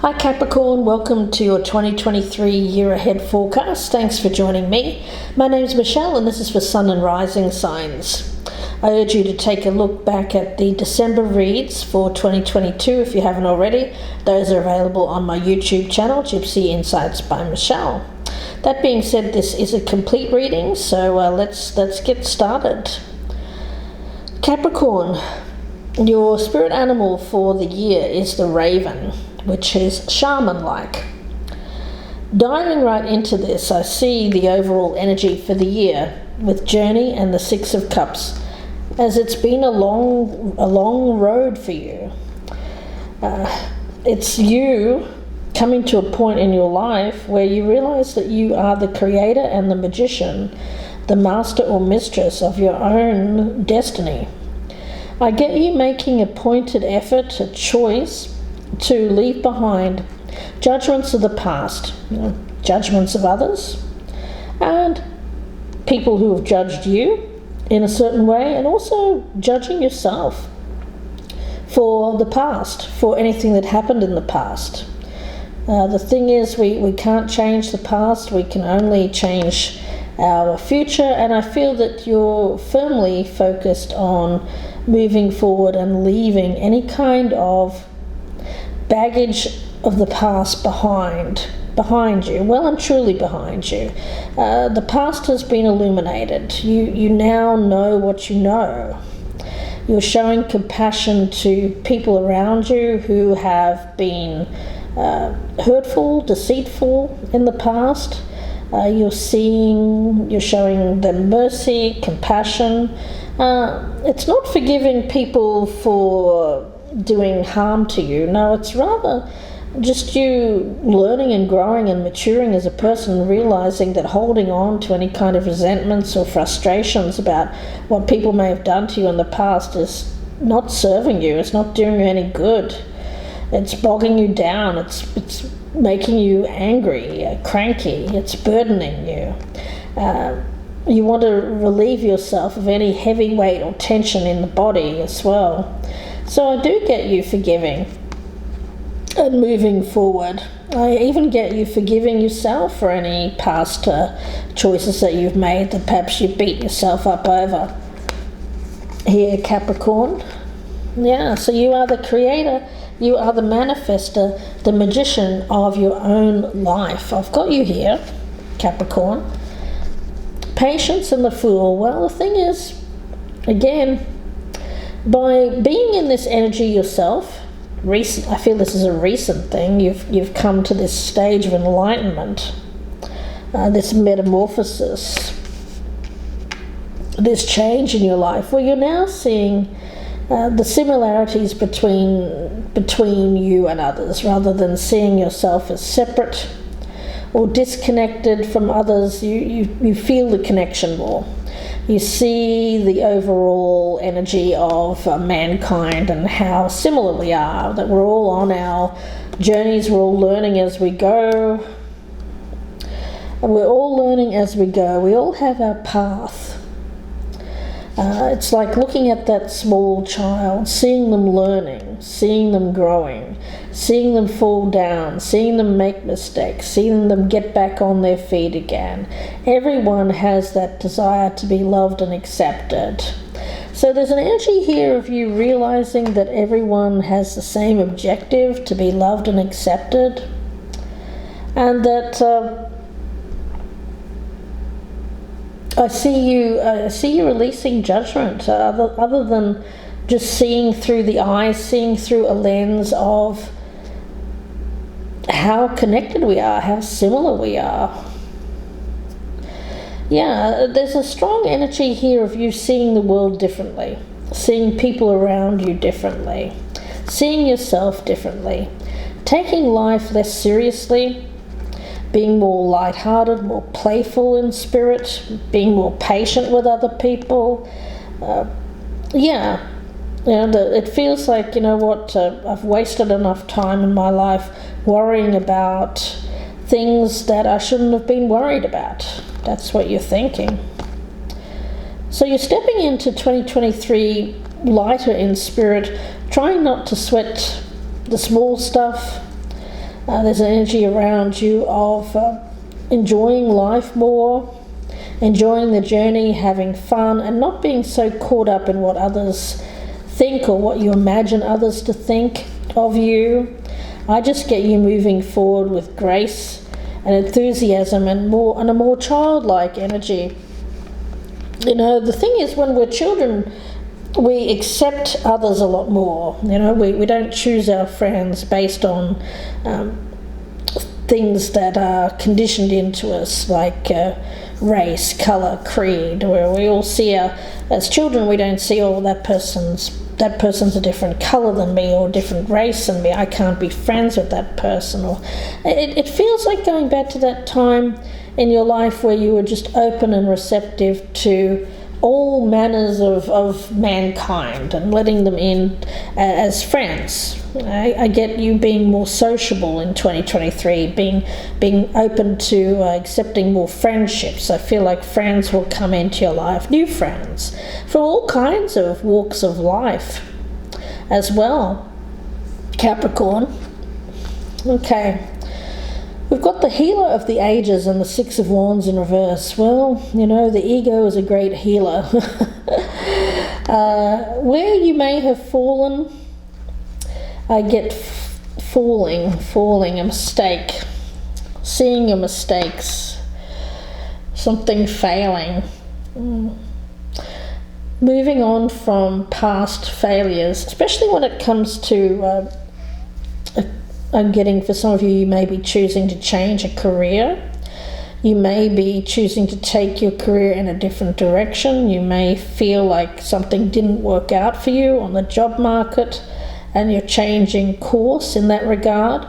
Hi Capricorn, welcome to your 2023 year ahead forecast. Thanks for joining me. My name is Michelle and this is for Sun and Rising signs. I urge you to take a look back at the December reads for 2022 if you haven't already. Those are available on my YouTube channel, Gypsy Insights by Michelle. That being said, this is a complete reading, so let's get started. Capricorn, your spirit animal for the year is the raven, which is shaman-like. Diving right into this, I see the overall energy for the year with Journey and the Six of Cups, as it's been a long road for you. It's you coming to a point in your life where you realize that you are the creator and the magician, the master or mistress of your own destiny. I get you making a pointed effort, a choice, to leave behind judgments of the past, judgments of others, and people who have judged you in a certain way, and also judging yourself for the past, for anything that happened in the past. The thing is, we can't change the past, we can only change our future, and I feel that you're firmly focused on moving forward and leaving any kind of baggage of the past behind you, well and truly behind you. The past has been illuminated. You now know what you know. You're showing compassion to people around you who have been hurtful, deceitful in the past. You're showing them mercy, compassion. It's not forgiving people for doing harm to you. No, it's rather just you learning and growing and maturing as a person, realizing that holding on to any kind of resentments or frustrations about what people may have done to you in the past is not serving you. It's not doing you any good. It's bogging you down. It's making you angry, cranky. It's burdening you. You want to relieve yourself of any heavy weight or tension in the body as well. So I do get you forgiving and moving forward. I even get you forgiving yourself for any past choices that you've made that perhaps you beat yourself up over. Here, Capricorn. Yeah, so you are the creator, you are the manifester, the magician of your own life. I've got you here, Capricorn. Patience and the Fool. Well, the thing is, again, by being in this energy yourself, I feel this is a recent thing, you've come to this stage of enlightenment, this metamorphosis, this change in your life, where you're now seeing the similarities between you and others, rather than seeing yourself as separate or disconnected from others. You feel the connection more. You see the overall energy of mankind and how similar we are, that we're all on our journeys, we're all learning as we go. And we're all learning as we go. We all have our path. It's like looking at that small child, seeing them learning, seeing them growing, seeing them fall down, seeing them make mistakes, seeing them get back on their feet again. Everyone has that desire to be loved and accepted. So there's an energy here of you realizing that everyone has the same objective, to be loved and accepted, and that I see you releasing judgment, other than just seeing through the eyes, seeing through a lens of how connected we are, how similar we are. Yeah, there's a strong energy here of you seeing the world differently, seeing people around you differently, seeing yourself differently, taking life less seriously, being more lighthearted, more playful in spirit, being more patient with other people. It feels like, I've wasted enough time in my life worrying about things that I shouldn't have been worried about. That's what you're thinking. So you're stepping into 2023 lighter in spirit, trying not to sweat the small stuff, There's an energy around you of enjoying life more, enjoying the journey, having fun, and not being so caught up in what others think or what you imagine others to think of you. I just get you moving forward with grace and enthusiasm and a more childlike energy. You know, the thing is, when we're children, we accept others a lot more. You know, we don't choose our friends based on things that are conditioned into us, like race, colour, creed, where we all see as children, we don't see, oh, that person's a different colour than me, or a different race than me, I can't be friends with that person. Or it feels like going back to that time in your life where you were just open and receptive to all manners of mankind and letting them in as friends. I get you being more sociable in 2023, being open to accepting more friendships. I feel like friends will come into your life, new friends, from all kinds of walks of life as well, Capricorn. Okay. We've got the healer of the ages and the Six of Wands in reverse. Well, you know, the ego is a great healer. Where you may have fallen, I get falling, a mistake, seeing your mistakes, something failing. Moving on from past failures, especially when it comes to I'm getting, for some of you, you may be choosing to change a career. You may be choosing to take your career in a different direction. You may feel like something didn't work out for you on the job market and you're changing course in that regard.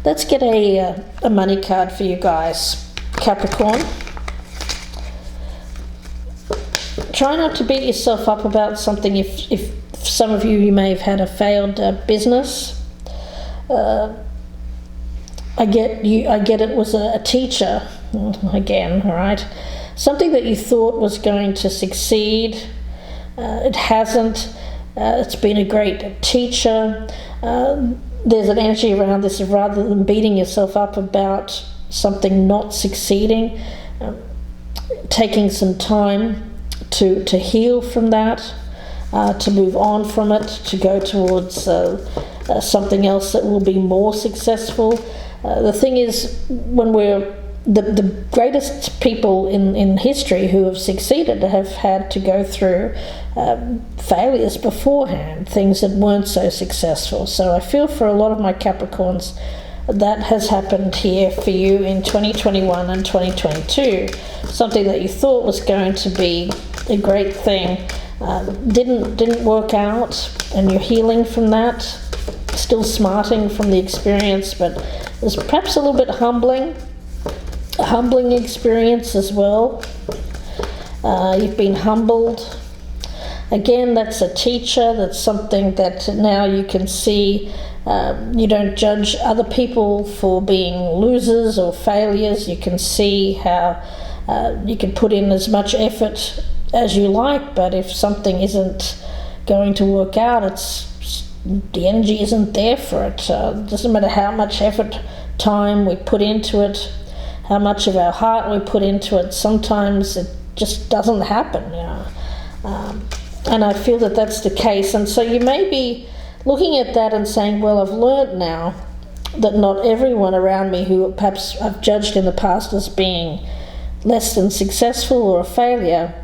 Let's get a money card for you guys, Capricorn. Try not to beat yourself up about something if some of you may have had a failed business. I get it was a teacher again, all right? Something that you thought was going to succeed, it hasn't. It's been a great teacher. There's an energy around this of, rather than beating yourself up about something not succeeding, taking some time to heal from that, to move on from it, to go towards something else that will be more successful. The thing is, when we're the greatest people in history who have succeeded have had to go through failures beforehand, things that weren't so successful. So I feel for a lot of my Capricorns that has happened here for you in 2021 and 2022. Something that you thought was going to be a great thing didn't work out, and you're healing from that, still smarting from the experience, but there's perhaps a little bit humbling experience as well. You've been humbled. Again, that's a teacher. That's something that now you can see. You don't judge other people for being losers or failures. You can see how you can put in as much effort as you like, but if something isn't going to work out, the energy isn't there for it. It doesn't matter how much effort, time we put into it, how much of our heart we put into it, sometimes it just doesn't happen. And I feel that that's the case. And so you may be looking at that and saying, well, I've learned now that not everyone around me who perhaps I've judged in the past as being less than successful or a failure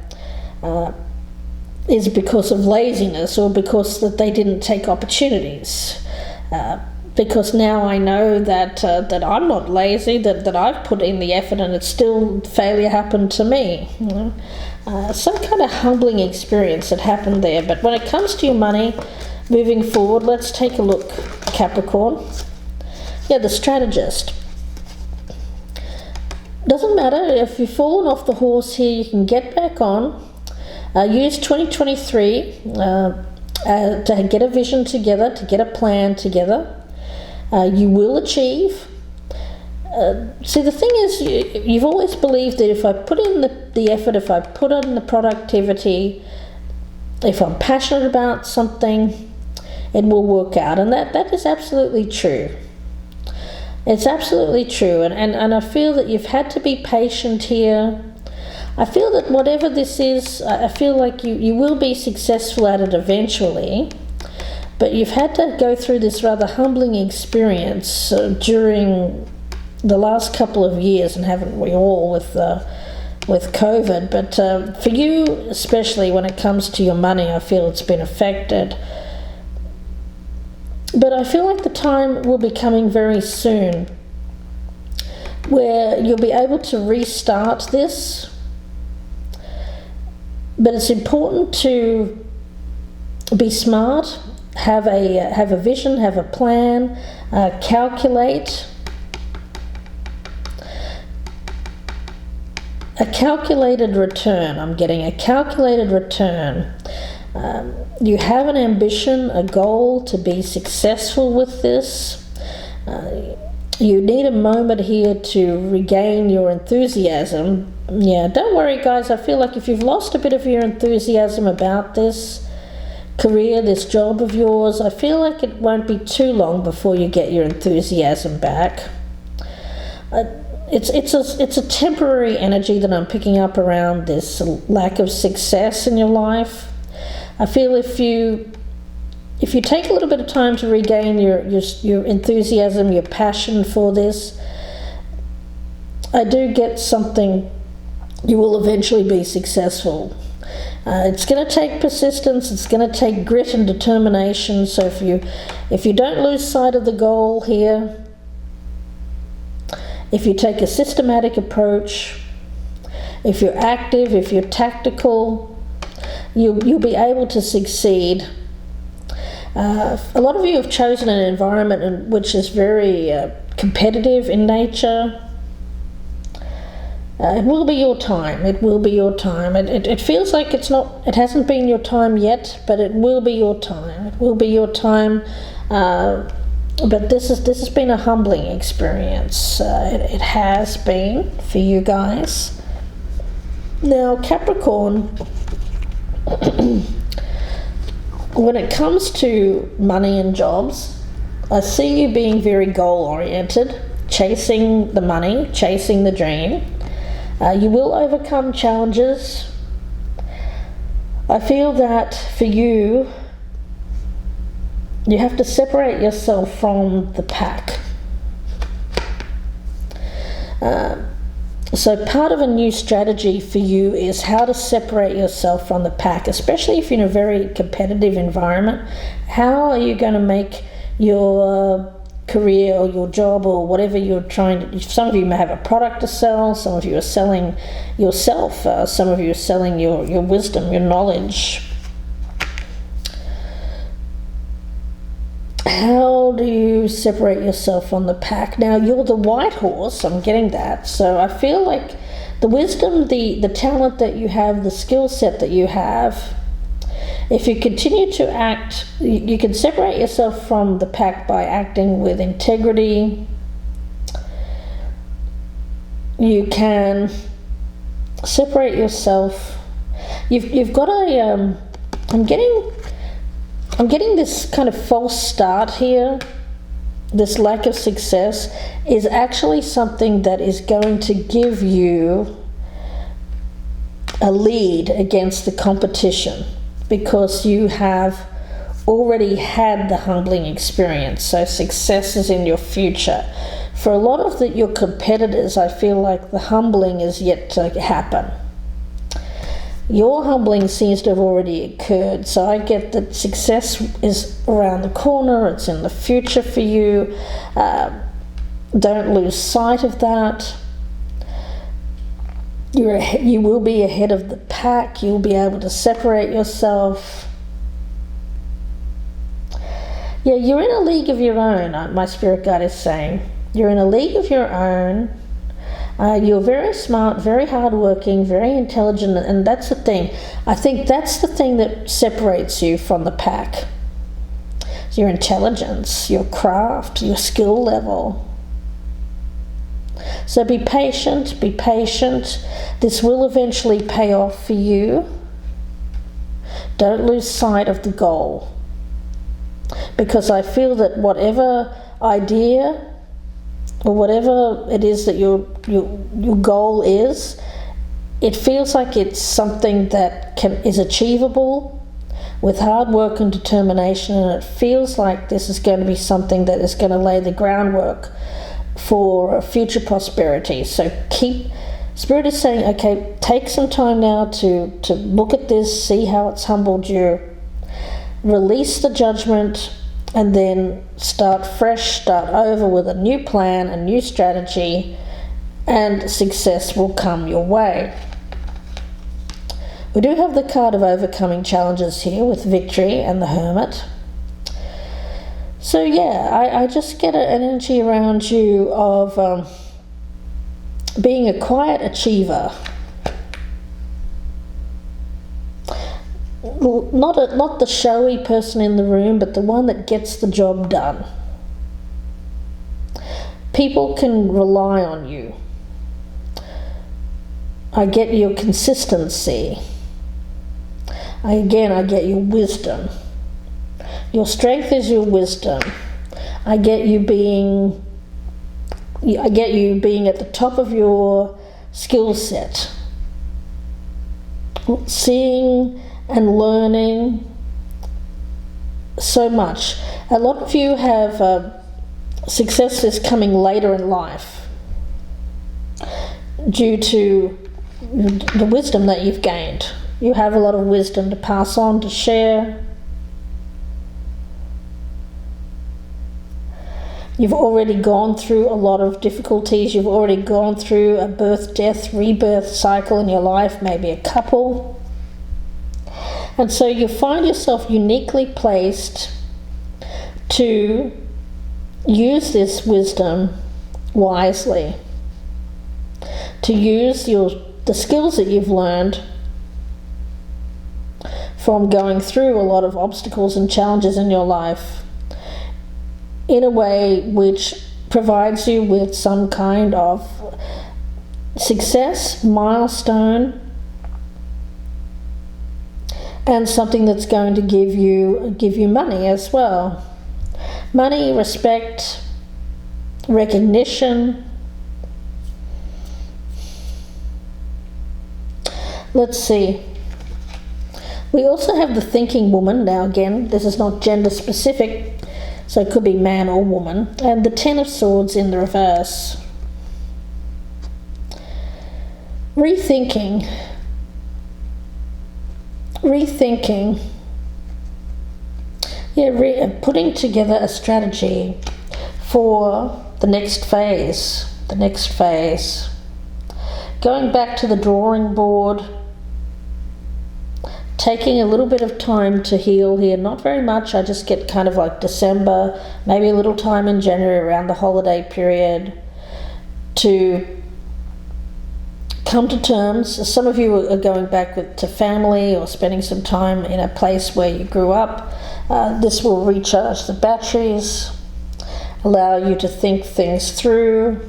is because of laziness, or because that they didn't take opportunities. Because now I know that I'm not lazy, that I've put in the effort and it's still failure happened to me. Some kind of humbling experience that happened there. But when it comes to your money, moving forward, let's take a look, Capricorn. Yeah, the strategist. Doesn't matter if you've fallen off the horse here, you can get back on. Use 2023 to get a vision together, to get a plan together. You will achieve. See, the thing is, you've always believed that if I put in the effort, if I put in the productivity, if I'm passionate about something, it will work out. And that is absolutely true. It's absolutely true, and I feel that you've had to be patient here. I feel that whatever this is, I feel like you will be successful at it eventually, but you've had to go through this rather humbling experience during the last couple of years, and haven't we all with COVID? But for you, especially when it comes to your money, I feel it's been affected. But I feel like the time will be coming very soon where you'll be able to restart this. But it's important to be smart, have a vision, have a plan, calculate. A calculated return. I'm getting a calculated return. You have an ambition, a goal to be successful with this. You need a moment here to regain your enthusiasm. Yeah, don't worry guys, I feel like if you've lost a bit of your enthusiasm about this career, this job of yours, I feel like it won't be too long before you get your enthusiasm back. It's a temporary energy that I'm picking up around this lack of success in your life. I feel if you take a little bit of time to regain your enthusiasm, your passion for this, I do get something. You will eventually be successful. It's going to take persistence. It's going to take grit and determination. So if you don't lose sight of the goal here, if you take a systematic approach, if you're active, if you're tactical, you'll be able to succeed. A lot of you have chosen an environment which is very competitive in nature. It will be your time. It will be your time. It feels like it hasn't been your time yet, but it will be your time. It will be your time. But this has been a humbling experience. It has been for you guys. Now, Capricorn, when it comes to money and jobs, I see you being very goal-oriented, chasing the money, chasing the dream. You will overcome challenges. I feel that for you, you have to separate yourself from the pack. So part of a new strategy for you is how to separate yourself from the pack, especially if you're in a very competitive environment. How are you going to make your career or your job or whatever you're trying to... Some of you may have a product to sell, some of you are selling yourself, some of you are selling your wisdom, your knowledge. How do you separate yourself from the pack? Now, you're the white horse, I'm getting that. So I feel like the wisdom, the talent that you have, the skill set that you have, if you continue to act, you can separate yourself from the pack by acting with integrity. You can separate yourself. You've got a... I'm getting this kind of false start here. This lack of success is actually something that is going to give you a lead against the competition, because you have already had the humbling experience. So success is in your future. For a lot of your competitors, I feel like the humbling is yet to happen. Your humbling seems to have already occurred. So I get that success is around the corner. It's in the future for you. Don't lose sight of that. You will be ahead of the pack. You'll be able to separate yourself. Yeah, you're in a league of your own, my spirit guide is saying. You're in a league of your own. You're very smart, very hardworking, very intelligent, and that's the thing. I think that's the thing that separates you from the pack. Your intelligence, your craft, your skill level. So be patient, be patient. This will eventually pay off for you. Don't lose sight of the goal. Because I feel that whatever idea or whatever it is that your goal is, it feels like it's something that is achievable with hard work and determination, and it feels like this is going to be something that is going to lay the groundwork for future prosperity. So Spirit is saying, okay, take some time now to look at this, see how it's humbled you, release the judgment, and then start fresh, start over with a new plan, a new strategy, and success will come your way. We do have the card of overcoming challenges here with victory and the Hermit. So yeah, I just get an energy around you of being a quiet achiever. Not the showy person in the room, but the one that gets the job done. People can rely on you. I get your consistency. I get your wisdom. Your strength is your wisdom. I get you being at the top of your skill set. Seeing and learning so much. A lot of you have success is coming later in life due to the wisdom that you've gained. You have a lot of wisdom to pass on, to share. You've already gone through a lot of difficulties. You've already gone through a birth, death, rebirth cycle in your life, maybe a couple. And so you find yourself uniquely placed to use this wisdom wisely, to use the skills that you've learned from going through a lot of obstacles and challenges in your life in a way which provides you with some kind of success, milestone, and something that's going to give you money as well. Money, respect, recognition. Let's see. We also have the thinking woman. Now again, this is not gender specific, so it could be man or woman. And the Ten of Swords in the reverse. Rethinking. Yeah, putting together a strategy for the next phase. Going back to the drawing board. Taking a little bit of time to heal here, not very much. I just get kind of like December, maybe a little time in January around the holiday period to come to terms. Some of you are going back to family or spending some time in a place where you grew up. This will recharge the batteries, allow you to think things through.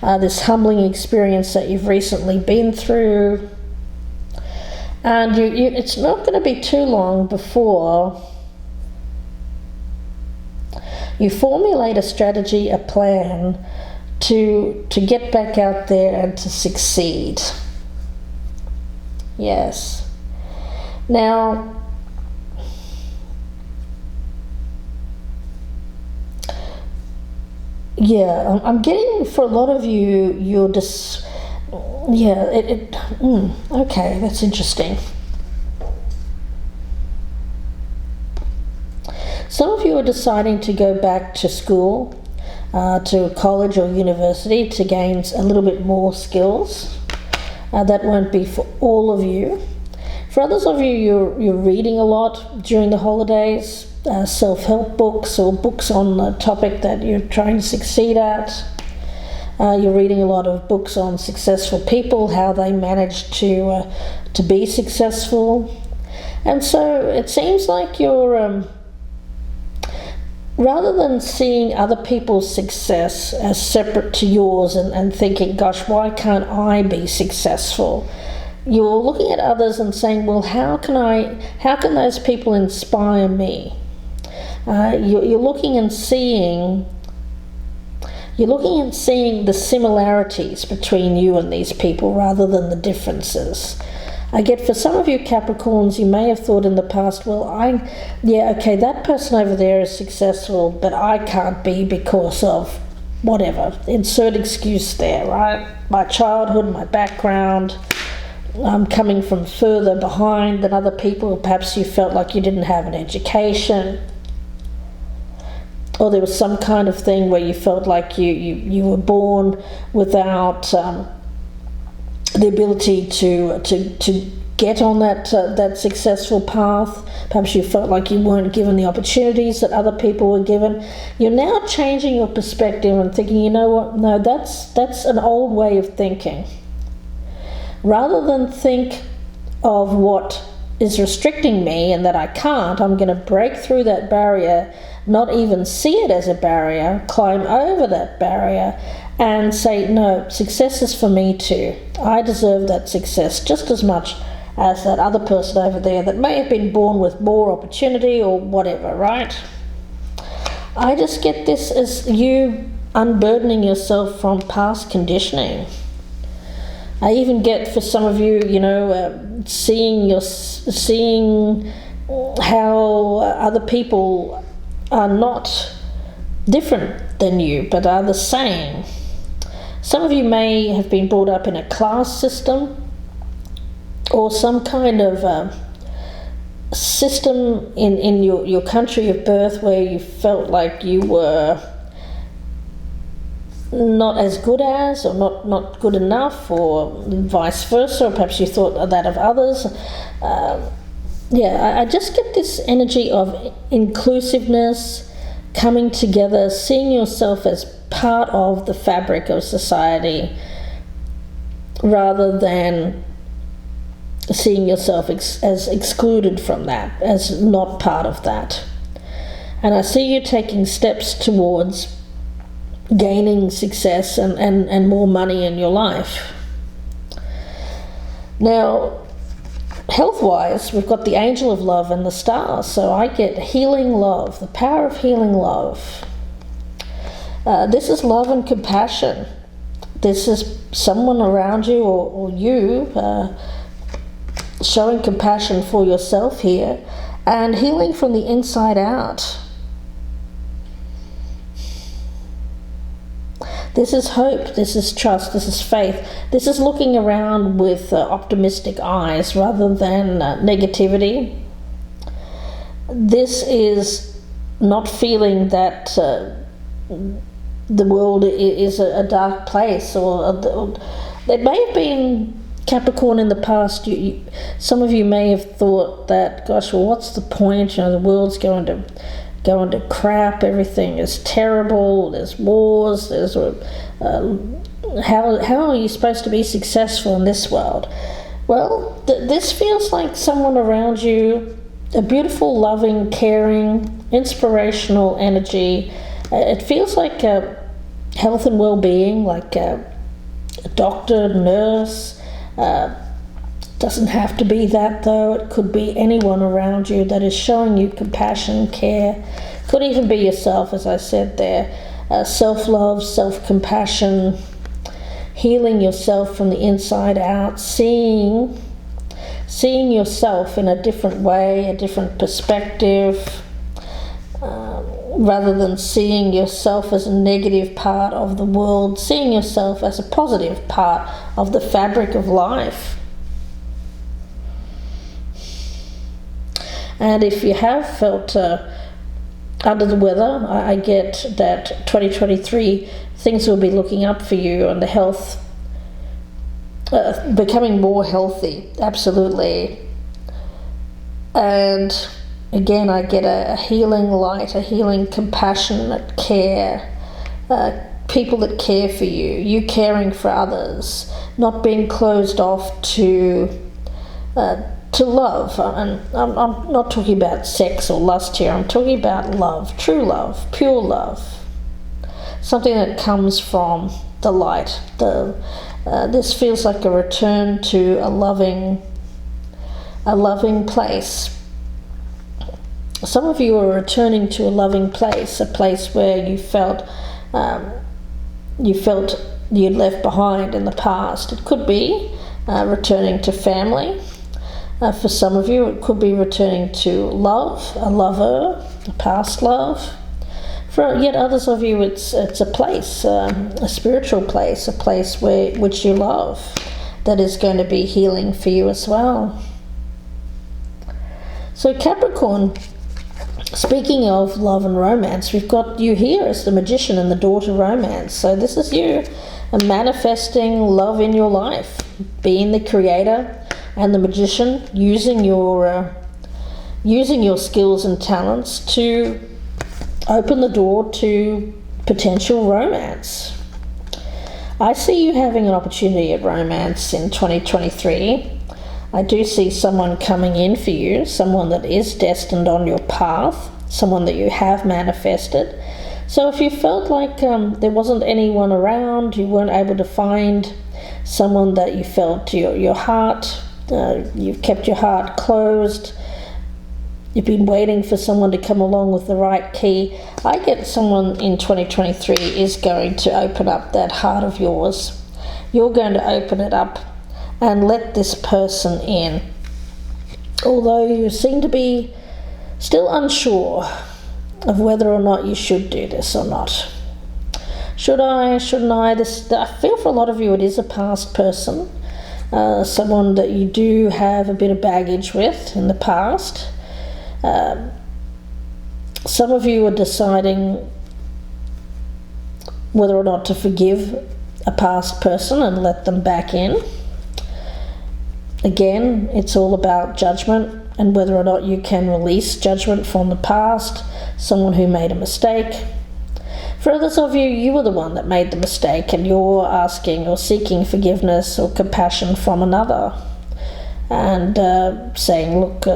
This humbling experience that you've recently been through. And it's not going to be too long before you formulate a strategy, a plan to get back out there and to succeed. Yes. Now, yeah, I'm getting for a lot of you, you're just... Yeah, okay, that's interesting. Some of you are deciding to go back to school, to college or university to gain a little bit more skills. That won't be for all of you. For others of you, you're reading a lot during the holidays, self-help books or books on the topic that you're trying to succeed at. You're reading a lot of books on successful people, how they managed to be successful. And so it seems like you're, rather than seeing other people's success as separate to yours and thinking, gosh, why can't I be successful? You're looking at others and saying, well, how can those people inspire me? You're looking and seeing You're looking and seeing the similarities between you and these people rather than the differences. I get for some of you Capricorns, you may have thought in the past, well, okay, that person over there is successful, but I can't be because of whatever. Insert excuse there, right? My childhood, my background, I'm coming from further behind than other people. Perhaps you felt like you didn't have an education, or there was some kind of thing where you felt like you were born without the ability to get on that successful path. Perhaps you felt like you weren't given the opportunities that other people were given. You're now changing your perspective and thinking, you know what? No, that's an old way of thinking. Rather than think of what is restricting me and that I can't, I'm going to break through that barrier, not even see it as a barrier, climb over that barrier and say, no, success is for me too. I deserve that success just as much as that other person over there that may have been born with more opportunity or whatever, right? I just get this as you unburdening yourself from past conditioning. I even get for some of you, seeing how other people are not different than you, but are the same. Some of you may have been brought up in a class system or some kind of system in your country of birth where you felt like you were not as good as, or not good enough, or vice versa, or perhaps you thought that of others. I just get this energy of inclusiveness, coming together, seeing yourself as part of the fabric of society rather than seeing yourself as excluded from that, as not part of that. And I see you taking steps towards gaining success and more money in your life. Now, health-wise, we've got the angel of love and the stars, so I get healing love, the power of healing love. This is love and compassion. This is someone around you or you showing compassion for yourself here and healing from the inside out. This is hope, this is trust, this is faith. This is looking around with optimistic eyes rather than negativity. This is not feeling that the world is a dark place, or there may have been, Capricorn, in the past, some of you may have thought that, gosh, well, what's the point? The world's going to crap, everything is terrible, there's wars, there's how are you supposed to be successful in this world? Well, this feels like someone around you, a beautiful, loving, caring, inspirational energy. It feels like health and well-being, like a doctor, nurse. Doesn't have to be that, though. It could be anyone around you that is showing you compassion, care. Could even be yourself, as I said there. Self-love, self-compassion, healing yourself from the inside out, seeing yourself in a different way, a different perspective, rather than seeing yourself as a negative part of the world, seeing yourself as a positive part of the fabric of life. And if you have felt under the weather, I get that 2023 things will be looking up for you, and the health, becoming more healthy, absolutely. And again, I get a healing light, a healing compassionate care, people that care for you, you caring for others, not being closed off to love. And I'm not talking about sex or lust here. I'm talking about love, true love, pure love, something that comes from the light. This feels like a return to a loving place. Some of you are returning to a loving place, a place where you felt you felt you'd left behind in the past. It could be returning to family. For some of you, it could be returning to love, a lover, a past love. For yet others of you, it's a place, a spiritual place, a place which you love, that is going to be healing for you as well. So Capricorn, speaking of love and romance, we've got you here as the magician and the door to romance. So this is you manifesting love in your life, being the creator and the magician, using your skills and talents to open the door to potential romance. I see you having an opportunity at romance in 2023. I do see someone coming in for you, someone that is destined on your path, someone that you have manifested. So if you felt like there wasn't anyone around, you weren't able to find someone that you felt your heart, you've kept your heart closed, you've been waiting for someone to come along with the right key, I get someone in 2023 is going to open up that heart of yours. You're going to open it up and let this person in. Although you seem to be still unsure of whether or not you should do this or not. Should I? Shouldn't I? I feel for a lot of you it is a past person. Someone that you do have a bit of baggage with in the past. Some of you are deciding whether or not to forgive a past person and let them back in. Again, it's all about judgment and whether or not you can release judgment from the past, someone who made a mistake. For others of you, you were the one that made the mistake and you're asking or seeking forgiveness or compassion from another and saying, look,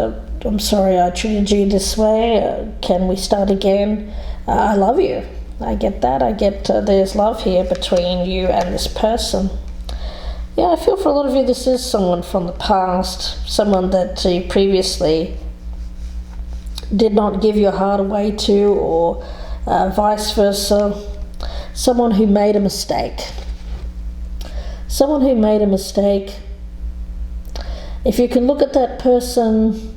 I'm sorry I treated you this way, can we start again? I love you. I get that. I get there's love here between you and this person. Yeah, I feel for a lot of you this is someone from the past, someone that you previously did not give your heart away to, or vice versa. Someone who made a mistake. Someone who made a mistake. If you can look at that person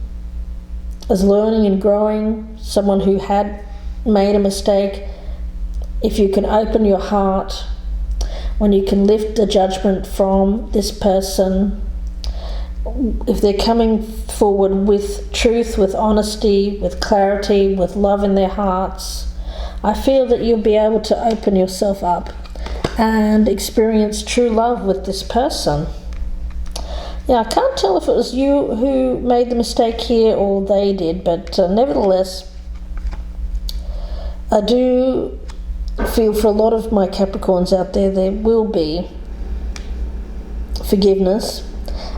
as learning and growing, someone who had made a mistake, if you can open your heart, when you can lift the judgment from this person, if they're coming forward with truth, with honesty, with clarity, with love in their hearts, I feel that you'll be able to open yourself up and experience true love with this person. Yeah, I can't tell if it was you who made the mistake here or they did, but nevertheless, I do feel for a lot of my Capricorns out there, there will be forgiveness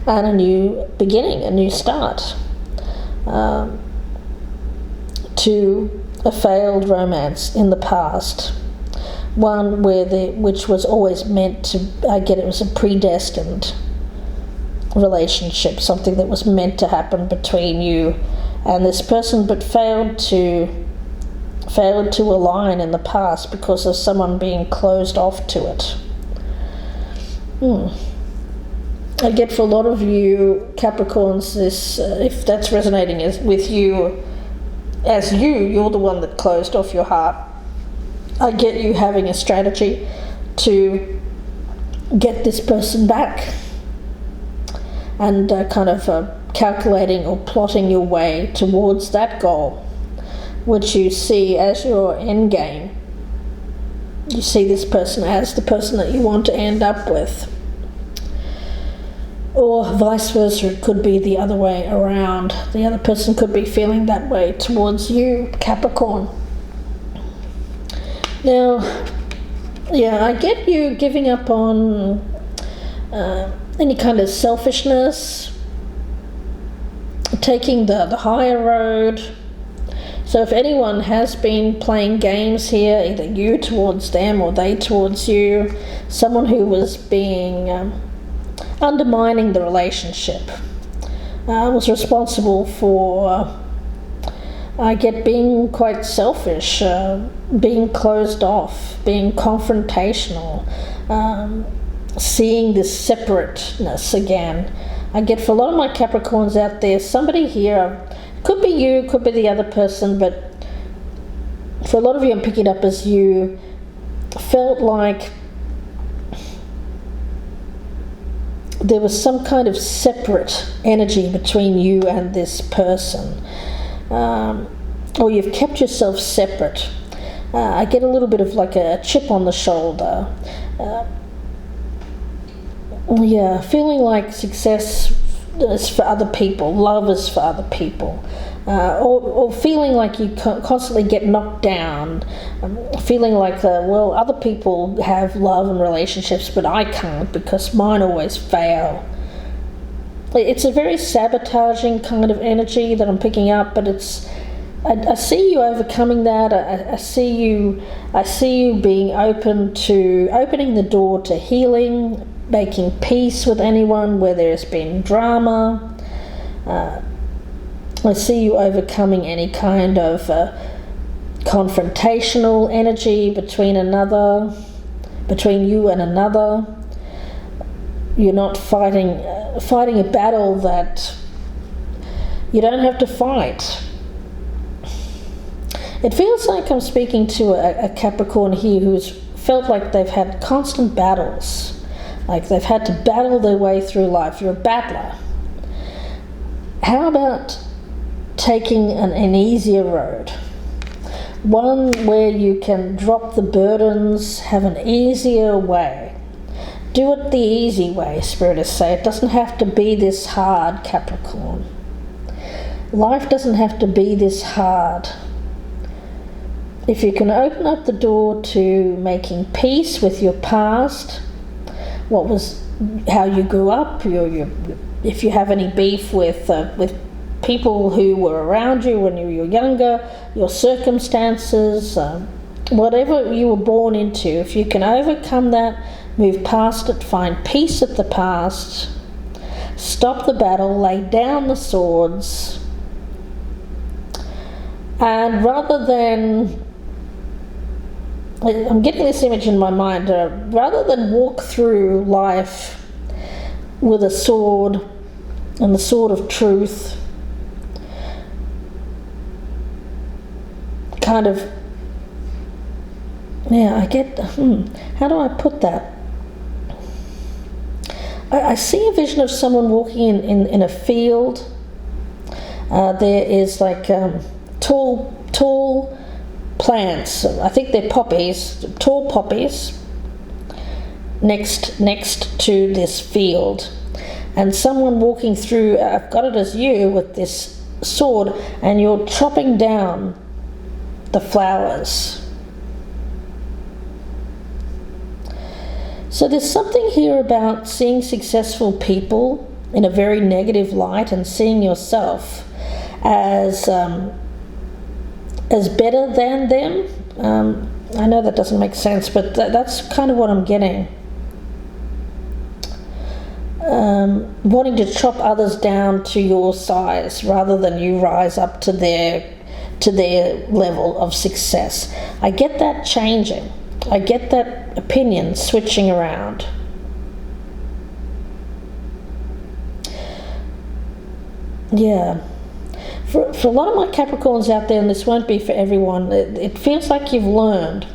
and a new beginning, a new start to a failed romance in the past. One which was always meant to, I get it was a predestined relationship, something that was meant to happen between you and this person, but failed to align in the past because of someone being closed off to it. I get for a lot of you Capricorns this, if that's resonating with you, as you're the one that closed off your heart. I get you having a strategy to get this person back and kind of calculating or plotting your way towards that goal, which you see as your end game. You see this person as the person that you want to end up with. Or vice versa, it could be the other way around. The other person could be feeling that way towards you, Capricorn. Now, yeah, I get you giving up on any kind of selfishness, taking the higher road. So if anyone has been playing games here, either you towards them or they towards you, someone who was being undermining the relationship, was responsible for I get being quite selfish, being closed off, being confrontational, seeing this separateness again. I get, for a lot of my Capricorns out there, somebody here, could be you, could be the other person, but for a lot of you I'm picking it up as you felt like there was some kind of separate energy between you and this person, or you've kept yourself separate. I get a little bit of like a chip on the shoulder. Feeling like success is for other people, love is for other people, or feeling like you constantly get knocked down, feeling like, other people have love and relationships, but I can't because mine always fail. It's a very sabotaging kind of energy that I'm picking up, but I see you overcoming that. I see you being opening the door to healing, making peace with anyone where there's been drama. I see you overcoming any kind of confrontational energy between you and another. You're not fighting a battle that you don't have to fight. It feels like I'm speaking to a Capricorn here who's felt like they've had constant battles. Like they've had to battle their way through life. You're a battler. How about taking an easier road? One where you can drop the burdens, have an easier way. Do it the easy way, Spirit is saying. It doesn't have to be this hard, Capricorn. Life doesn't have to be this hard. If you can open up the door to making peace with your past, how you grew up, if you have any beef with people who were around you when you were younger, your circumstances, whatever you were born into, if you can overcome that, move past it, find peace at the past, stop the battle, lay down the swords, and rather than, I'm getting this image in my mind, rather than walk through life with a sword and the sword of truth, kind of, how do I put that? I see a vision of someone walking in a field. There is like tall plants, I think they're poppies, tall poppies next to this field, and someone walking through, I've got it as you with this sword, and you're chopping down the flowers. So there's something here about seeing successful people in a very negative light and seeing yourself as better than them. I know that doesn't make sense, but that's kind of what I'm getting. Wanting to chop others down to your size rather than you rise up to their level of success. I get that changing. I get that opinion switching around. Yeah. For a lot of my Capricorns out there, and this won't be for everyone, it feels like you've learned.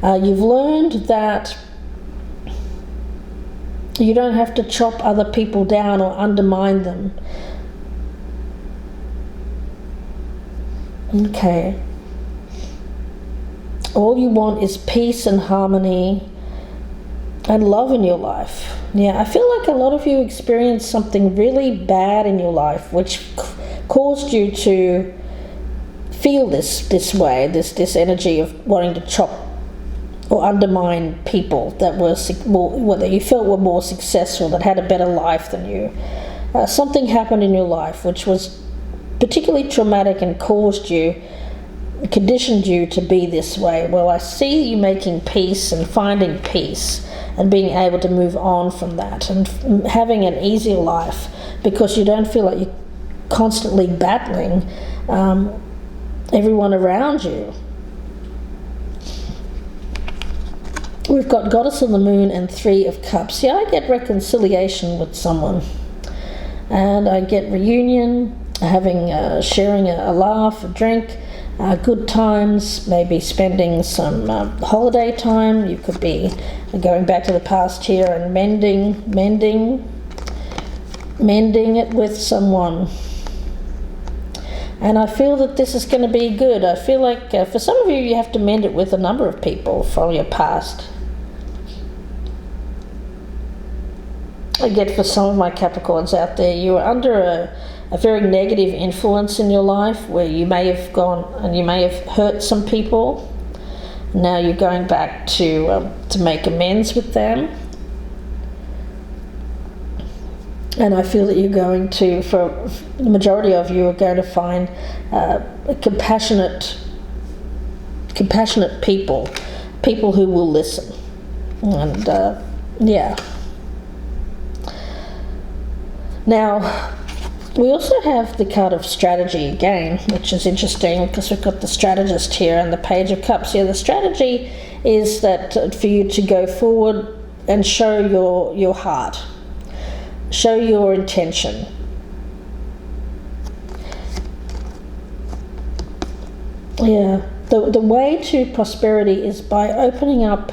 You've learned that you don't have to chop other people down or undermine them. Okay. All you want is peace and harmony and love in your life. Yeah, I feel like a lot of you experienced something really bad in your life which caused you to feel this way, this energy of wanting to chop or undermine people that that you felt were more successful, that had a better life than you. Something happened in your life which was particularly traumatic and conditioned you to be this way. Well, I see you making peace and finding peace and being able to move on from that and having an easier life because you don't feel like you're constantly battling everyone around you. We've got Goddess of the Moon and Three of Cups. Yeah, I get reconciliation with someone, and I get reunion, having sharing a laugh, a drink, good times, maybe spending some holiday time. You could be going back to the past here and mending it with someone. And I feel that this is going to be good. I feel like for some of you, you have to mend it with a number of people from your past. I get for some of my Capricorns out there, you are under a very negative influence in your life where you may have gone and you may have hurt some people. Now you're going back to make amends with them. And I feel that you're going to, for the majority of you, are going to find compassionate people who will listen. And yeah. Now, we also have the card of strategy again, which is interesting because we've got the strategist here and the Page of Cups. Yeah, the strategy is that for you to go forward and show your heart, show your intention. Yeah, the way to prosperity is by opening up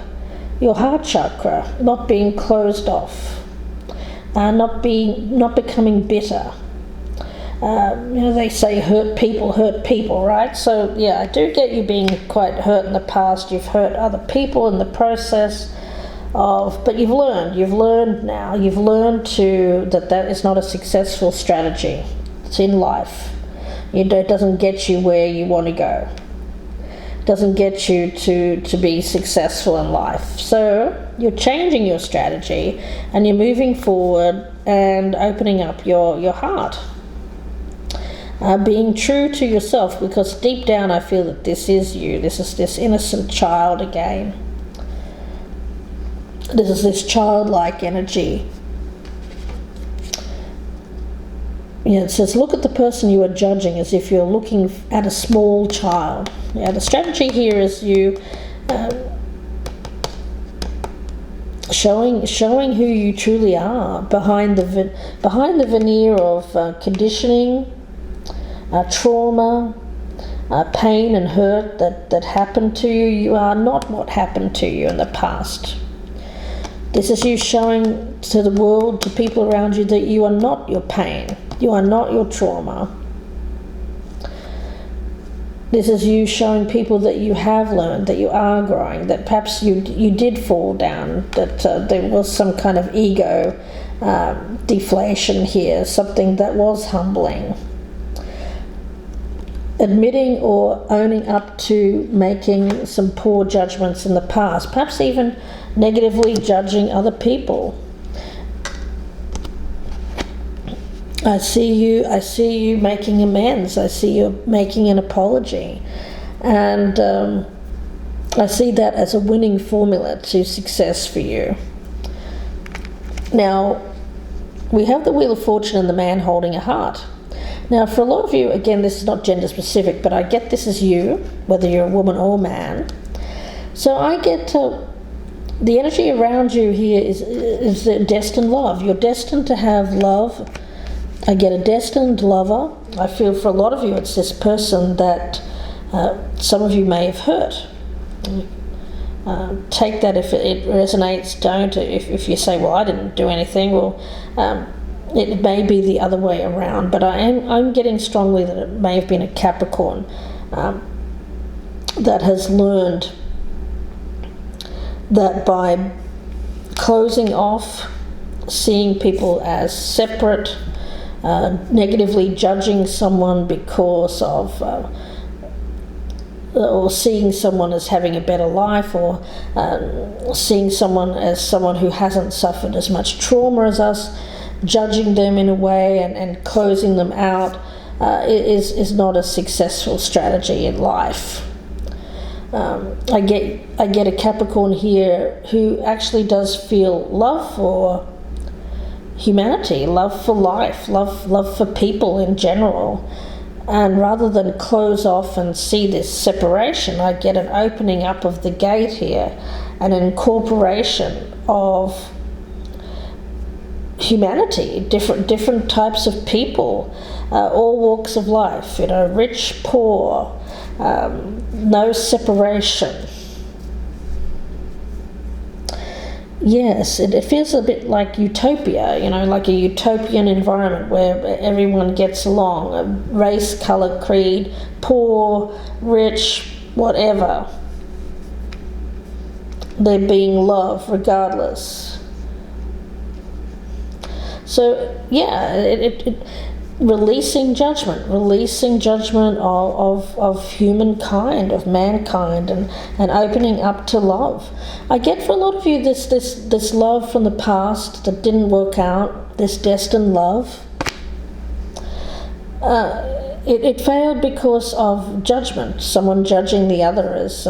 your heart chakra, not being closed off. Not becoming bitter. They say hurt people, right? So yeah, I do get you being quite hurt in the past. You've hurt other people in the process but you've learned now. You've learned that is not a successful strategy. It's in life. It doesn't get you where you want to go. It doesn't get you to be successful in life. So you're changing your strategy and you're moving forward and opening up your heart. Being true to yourself, because deep down I feel that this is you. This is this innocent child again. This is this childlike energy. It says, look at the person you are judging as if you're looking at a small child. Yeah, the strategy here is you showing who you truly are behind the veneer of conditioning, trauma, pain and hurt that happened to you. You are not what happened to you in the past. This is you showing to the world, to people around you, that you are not your pain. You are not your trauma. This is you showing people that you have learned, that you are growing, that perhaps you did fall down, that there was some kind of ego deflation here, something that was humbling. Admitting or owning up to making some poor judgments in the past, perhaps even negatively judging other people. I see you making amends. I see you making an apology. And I see that as a winning formula to success for you. Now, we have the Wheel of Fortune and the man holding a heart. Now, for a lot of you, again, this is not gender specific, but I get this is you, whether you're a woman or man. So I get the energy around you here is the destined love. You're destined to have love. I get a destined lover. I feel for a lot of you it's this person that some of you may have hurt. Take that if it resonates, don't. If you say, well, I didn't do anything, well, it may be the other way around, but I'm getting strongly that it may have been a Capricorn that has learned that by closing off, seeing people as separate, negatively judging someone because of or seeing someone as having a better life, or seeing someone as someone who hasn't suffered as much trauma as us, judging them in a way and closing them out is not a successful strategy in life. I get a Capricorn here who actually does feel love for humanity, love for life, love for people in general, And rather than close off and see this separation, I get an opening up of the gate here, and an incorporation of humanity, different types of people, all walks of life, rich, poor, no separation. Yes, it feels a bit like utopia, like a utopian environment where everyone gets along, race, colour, creed, poor, rich, whatever. They're being loved regardless. So, yeah, it releasing judgment of humankind, of mankind, and opening up to love. I get for a lot of you this love from the past that didn't work out, this destined love. It failed because of judgment, someone judging the other as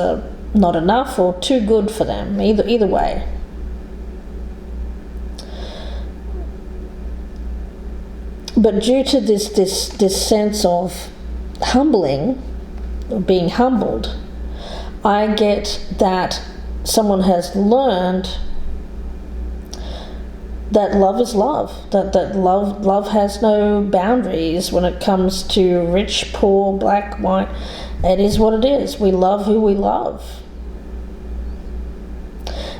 not enough or too good for them, either way. But due to this sense of humbling, or being humbled, I get that someone has learned that love is love, that love has no boundaries when it comes to rich, poor, black, white. It is what it is. We love who we love.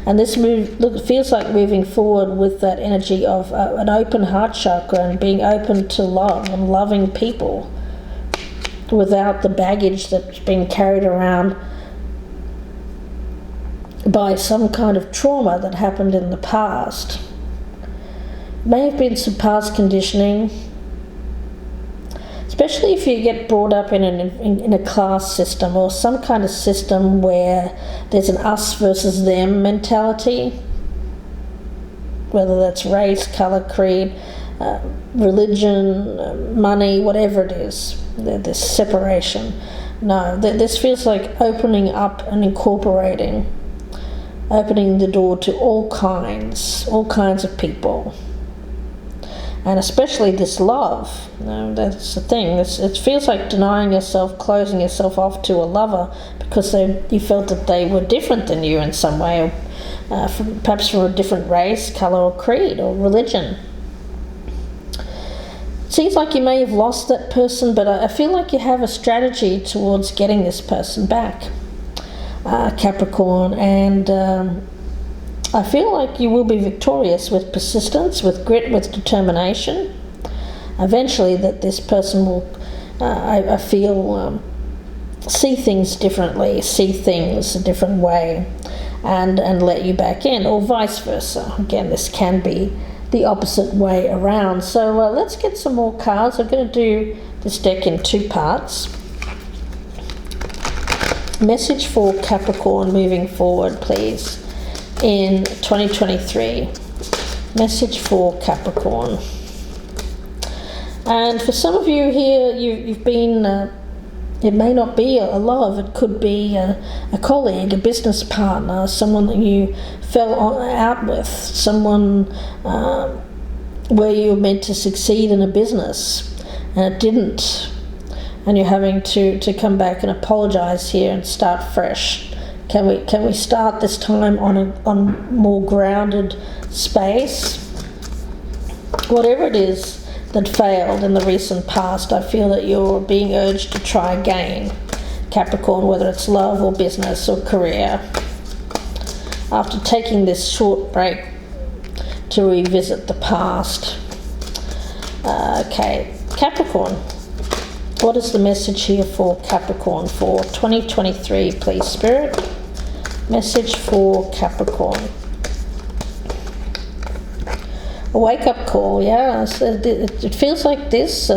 And this feels like moving forward with that energy of an open heart chakra and being open to love and loving people without the baggage that's been carried around by some kind of trauma that happened in the past. May have been some past conditioning, especially if you get brought up in a class system or some kind of system where there's an us versus them mentality, whether that's race, colour, creed, religion, money, whatever it is, this separation. No, this feels like opening up and incorporating, opening the door to all kinds of people. And especially this love, that's the thing. It feels like denying yourself, closing yourself off to a lover because you felt that they were different than you in some way, or perhaps from a different race, colour, or creed, or religion. Seems like you may have lost that person, but I feel like you have a strategy towards getting this person back, Capricorn, and I feel like you will be victorious with persistence, with grit, with determination. Eventually that this person will, I feel, see things differently, see things a different way, and let you back in, or vice versa. Again, this can be the opposite way around. So let's get some more cards. I'm going to do this deck in two parts. Message for Capricorn moving forward, please. In 2023, message for Capricorn. And for some of you here, you've been, it may not be a love, it could be a colleague, a business partner, someone that you fell out with, someone where you were meant to succeed in a business and it didn't, and you're having to come back and apologize here and start fresh. Can we start this time on more grounded space? Whatever it is that failed in the recent past, I feel that you're being urged to try again, Capricorn, whether it's love or business or career. After taking this short break to revisit the past. Okay, Capricorn. What is the message here for Capricorn for 2023, please, Spirit? Message for Capricorn. A wake-up call, yeah. So it feels like this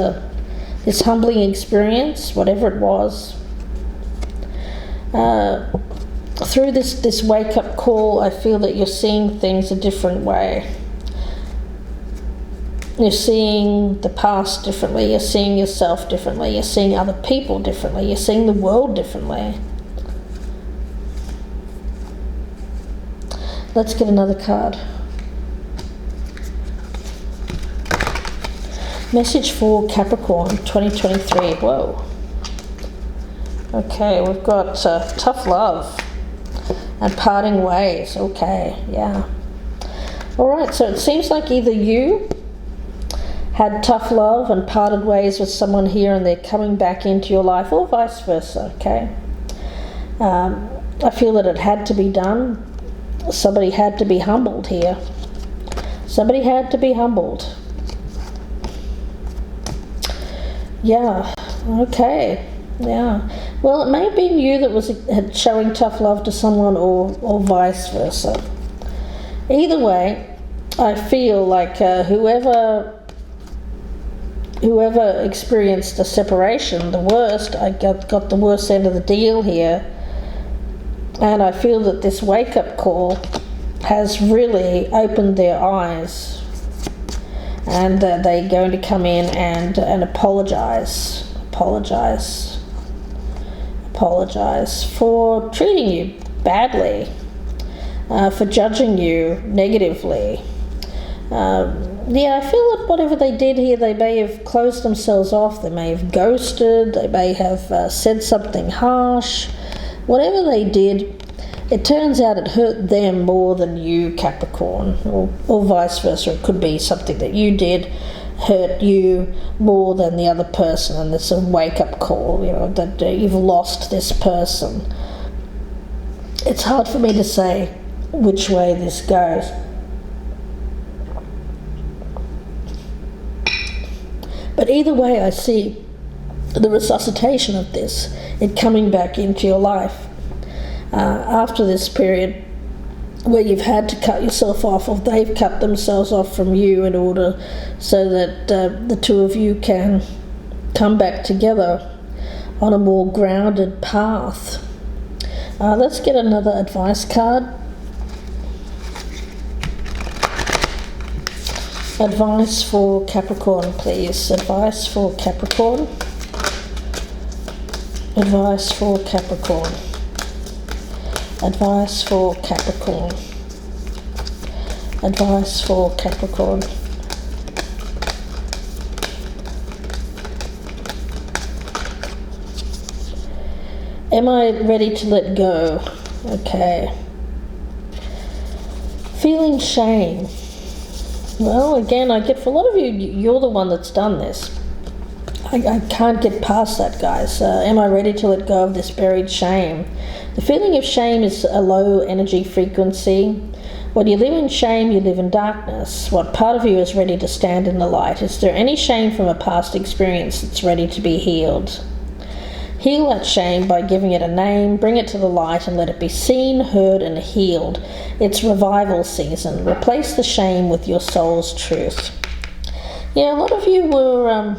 humbling experience, whatever it was. Through this wake-up call, I feel that you're seeing things a different way. You're seeing the past differently, you're seeing yourself differently, you're seeing other people differently, you're seeing the world differently. Let's get another card. Message for Capricorn 2023. Whoa. Okay, we've got tough love and parting ways. Okay, yeah. Alright, so it seems like either you had tough love and parted ways with someone here and they're coming back into your life, or vice versa, okay? I feel that it had to be done. Somebody had to be humbled here. Somebody had to be humbled. Yeah, okay, yeah. Well, it may have been you that was showing tough love to someone, or vice versa. Either way, I feel like whoever experienced a separation, the worst, I got the worst end of the deal here. And I feel that this wake-up call has really opened their eyes. And they're going to come in and apologize for treating you badly, for judging you negatively. Yeah, I feel that whatever they did here, they may have closed themselves off, they may have ghosted, they may have said something harsh. Whatever they did, it turns out it hurt them more than you, Capricorn, or vice versa. It could be something that you did hurt you more than the other person, and it's a wake-up call, you know, that you've lost this person. It's hard for me to say which way this goes. But either way, I see the resuscitation of this, it coming back into your life. After this period where you've had to cut yourself off, or they've cut themselves off from you in order so that the two of you can come back together on a more grounded path. Let's get another advice card. Advice for Capricorn, please. Advice for Capricorn. Advice for Capricorn. Advice for Capricorn. Advice for Capricorn. Am I ready to let go? Okay. Feeling shame. Well, again, I get for a lot of you, you're the one that's done this. I can't get past that, guys. Am I ready to let go of this buried shame? The feeling of shame is a low energy frequency. When you live in shame, you live in darkness. What part of you is ready to stand in the light? Is there any shame from a past experience that's ready to be healed? Heal that shame by giving it a name, bring it to the light, and let it be seen, heard, and healed. It's revival season. Replace the shame with your soul's truth. Yeah, a lot of you were...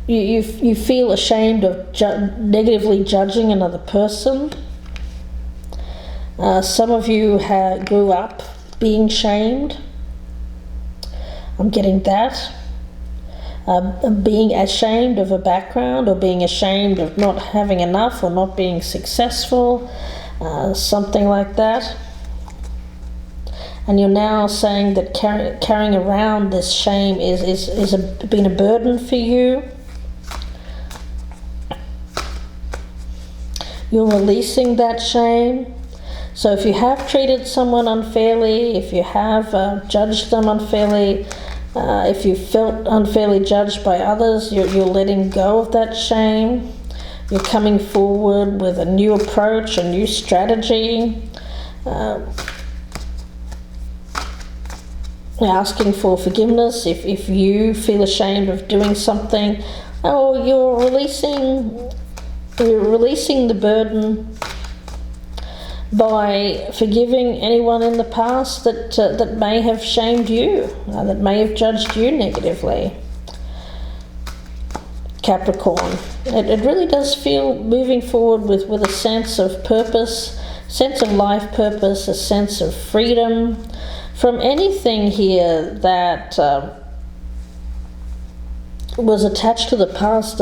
You feel ashamed of negatively judging another person. Some of you grew up being shamed. I'm getting that. Being ashamed of a background, or being ashamed of not having enough, or not being successful, something like that. And you're now saying that carrying around this shame is been a burden for you. You're releasing that shame. So if you have treated someone unfairly, if you have judged them unfairly, if you felt unfairly judged by others, you're letting go of that shame. You're coming forward with a new approach, a new strategy, asking for forgiveness if you feel ashamed of doing something. Oh, you're releasing the burden by forgiving anyone in the past that may have shamed you, that may have judged you negatively. Capricorn, it really does feel moving forward with a sense of purpose, sense of life purpose, a sense of freedom from anything here that was attached to the past,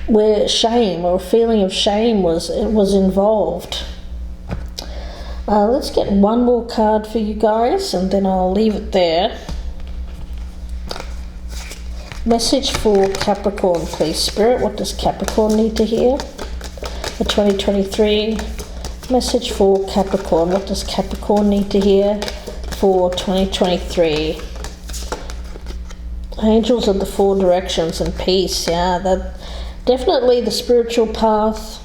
where shame or feeling of shame was involved. Let's get one more card for you guys, and then I'll leave it there. Message for Capricorn, please, Spirit. What does Capricorn need to hear for 2023? Message for Capricorn. What does Capricorn need to hear for 2023? Angels of the four directions and peace. Yeah, that definitely the spiritual path,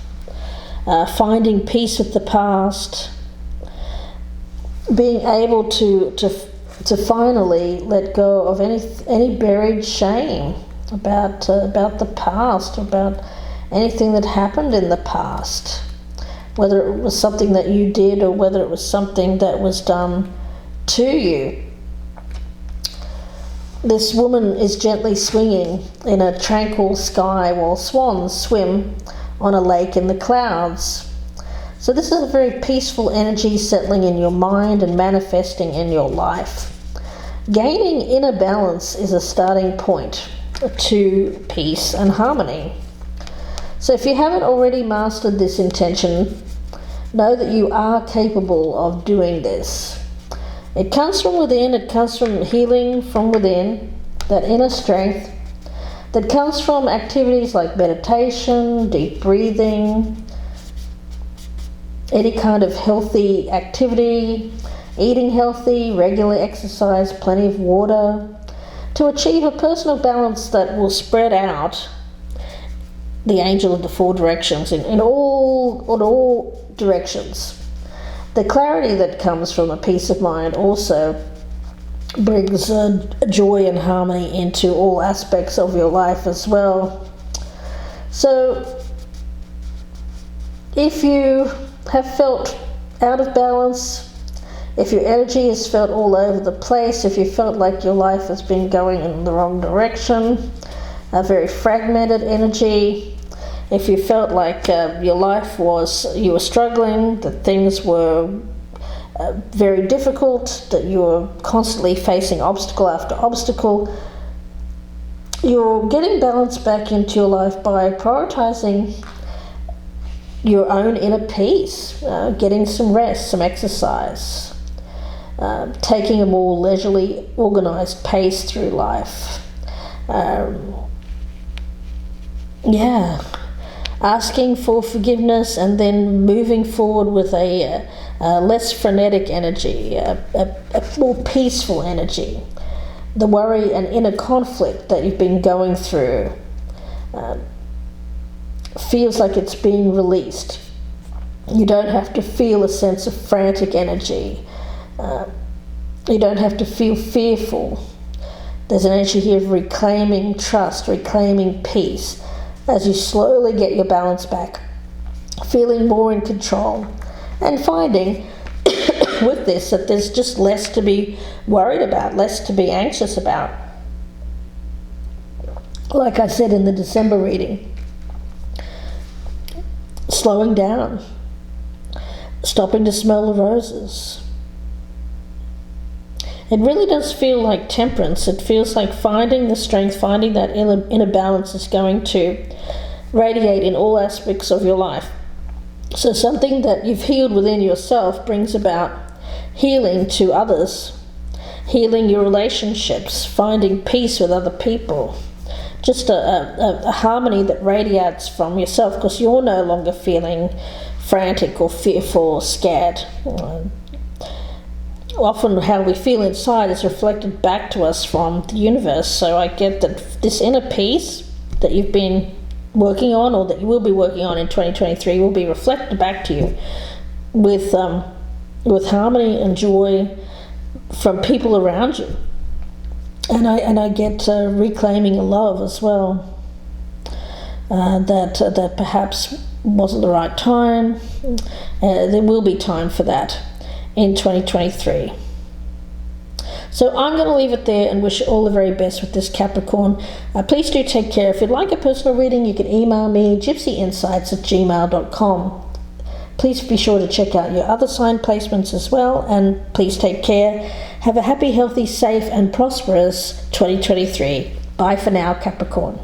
finding peace with the past, being able to finally let go of any buried shame about the past, about anything that happened in the past, whether it was something that you did or whether it was something that was done to you. This woman is gently swinging in a tranquil sky while swans swim on a lake in the clouds. So this is a very peaceful energy settling in your mind and manifesting in your life. Gaining inner balance is a starting point to peace and harmony. So if you haven't already mastered this intention, know that you are capable of doing this. It comes from within, it comes from healing from within, that inner strength that comes from activities like meditation, deep breathing, any kind of healthy activity, eating healthy, regular exercise, plenty of water, to achieve a personal balance that will spread out the angel of the four directions in all directions. The clarity that comes from a peace of mind also brings joy and harmony into all aspects of your life as well. So if you have felt out of balance, if your energy has felt all over the place, if you felt like your life has been going in the wrong direction, a very fragmented energy, if you felt like your life you were struggling, that things were very difficult, that you were constantly facing obstacle after obstacle, you're getting balance back into your life by prioritizing your own inner peace, getting some rest, some exercise, taking a more leisurely, organized pace through life. Asking for forgiveness and then moving forward with a less frenetic energy, a more peaceful energy. The worry and inner conflict that you've been going through feels like it's being released. You don't have to feel a sense of frantic energy. You don't have to feel fearful. There's an energy here of reclaiming trust, reclaiming peace, as you slowly get your balance back, feeling more in control, and finding with this that there's just less to be worried about, less to be anxious about. Like I said in the December reading, slowing down, stopping to smell the roses. It really does feel like temperance. It feels like finding the strength, finding that inner balance is going to radiate in all aspects of your life. So something that you've healed within yourself brings about healing to others, healing your relationships, finding peace with other people. Just a harmony that radiates from yourself because you're no longer feeling frantic or fearful or scared. Often how we feel inside is reflected back to us from the universe. So I get that this inner peace that you've been working on, or that you will be working on in 2023, will be reflected back to you with harmony and joy from people around you. And I get reclaiming a love as well that perhaps wasn't the right time. There will be time for that in 2023. So I'm going to leave it there and wish you all the very best with this Capricorn. Please do take care. If you'd like a personal reading, you can email me, gypsyinsights@gmail.com. Please be sure to check out your other sign placements as well, and please take care. Have a happy, healthy, safe and prosperous 2023. Bye for now, Capricorn.